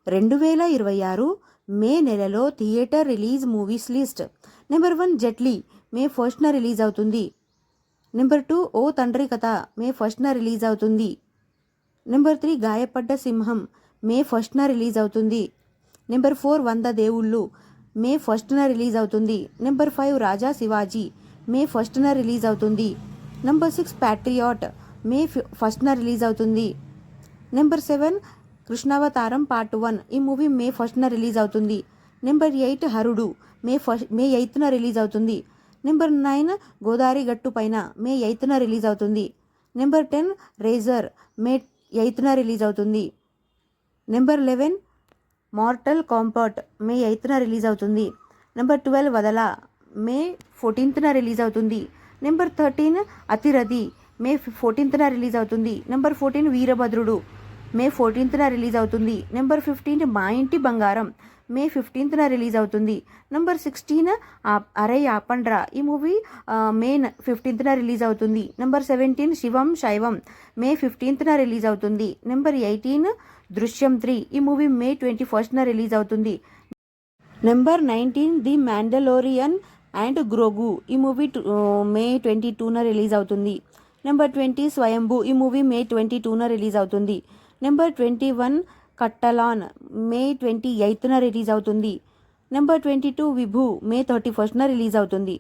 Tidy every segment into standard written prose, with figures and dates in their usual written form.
2026 మే నెలలో theatre release movies list. Number 1 Jaitley మే 1న release అవుతుంది. Number 2 ఓ తండ్రి కథ మే 1న రిలీజ్ అవుతుంది. నెంబర్ 3 గాయపడ్డ సింహం మే 1న రిలీజ్ అవుతుంది. నెంబర్ 4 వంద దేవుళ్ళు మే 1న రిలీజ్ అవుతుంది. నెంబర్ 5 రాజా శివాజీ మే 1న రిలీజ్ అవుతుంది. నెంబర్ 6 ప్యాట్రియాట్ మే 1న రిలీజ్ అవుతుంది. నెంబర్ 7 కృష్ణావతారం పార్ట్ 1 ఈ మూవీ మే 1న రిలీజ్ అవుతుంది. నెంబర్ 8 హరుడు మే 8న రిలీజ్ అవుతుంది. నెంబర్ 9 గోదావరి గట్టు పైన మే 8న రిలీజ్ అవుతుంది. నెంబర్ 10 రేజర్ మే 8న రిలీజ్ అవుతుంది. నెంబర్ 11 మార్టల్ కాంబాట్ మే 8న రిలీజ్ అవుతుంది. నెంబర్ 12 వదల మే 14న రిలీజ్ అవుతుంది. నెంబర్ 13 అతిరథి మే 14న రిలీజ్ అవుతుంది. నెంబర్ 14 వీరభద్రుడు మే 14న రిలీజ్ అవుతుంది. నెంబర్ 15 మా ఇంటి బంగారం మే 15న రిలీజ్ అవుతుంది. నెంబర్ 16 అరే ఆపండ్రా ఈ మూవీ మే 15న రిలీజ్ అవుతుంది. నెంబర్ 17 శివం శైవం మే 15న రిలీజ్ అవుతుంది. నెంబర్ 18 దృశ్యం 3 ఈ మూవీ మే 21న రిలీజ్ అవుతుంది. నెంబర్ 19 ది మ్యాండలోరియన్ అండ్ గ్రోగు ఈ మూవీ మే 22న రిలీజ్ అవుతుంది. నెంబర్ 20 స్వయంభూ ఈ మూవీ మే 22న రిలీజ్ అవుతుంది. నెంబర్ 21 కట్టలాన్ మే 28న రిలీజ్ అవుతుంది. నెంబర్ 22 విభూ మే 31న రిలీజ్ అవుతుంది.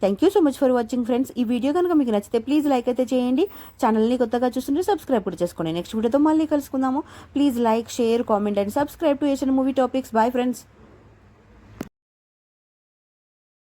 Thank you so much for watching friends. ఈ వీడియో కనుక మీకు నచ్చితే ప్లీజ్ లైక్ అయితే చేయండి. ఛానల్ని కొత్తగా చూస్తుంటే సబ్స్క్రైబ్ కూడా చేసుకోండి. నెక్స్ట్ వీడియోతో మళ్ళీ కలుసుకుందాము. Please like, share, comment and subscribe to Asian movie topics. Bye friends.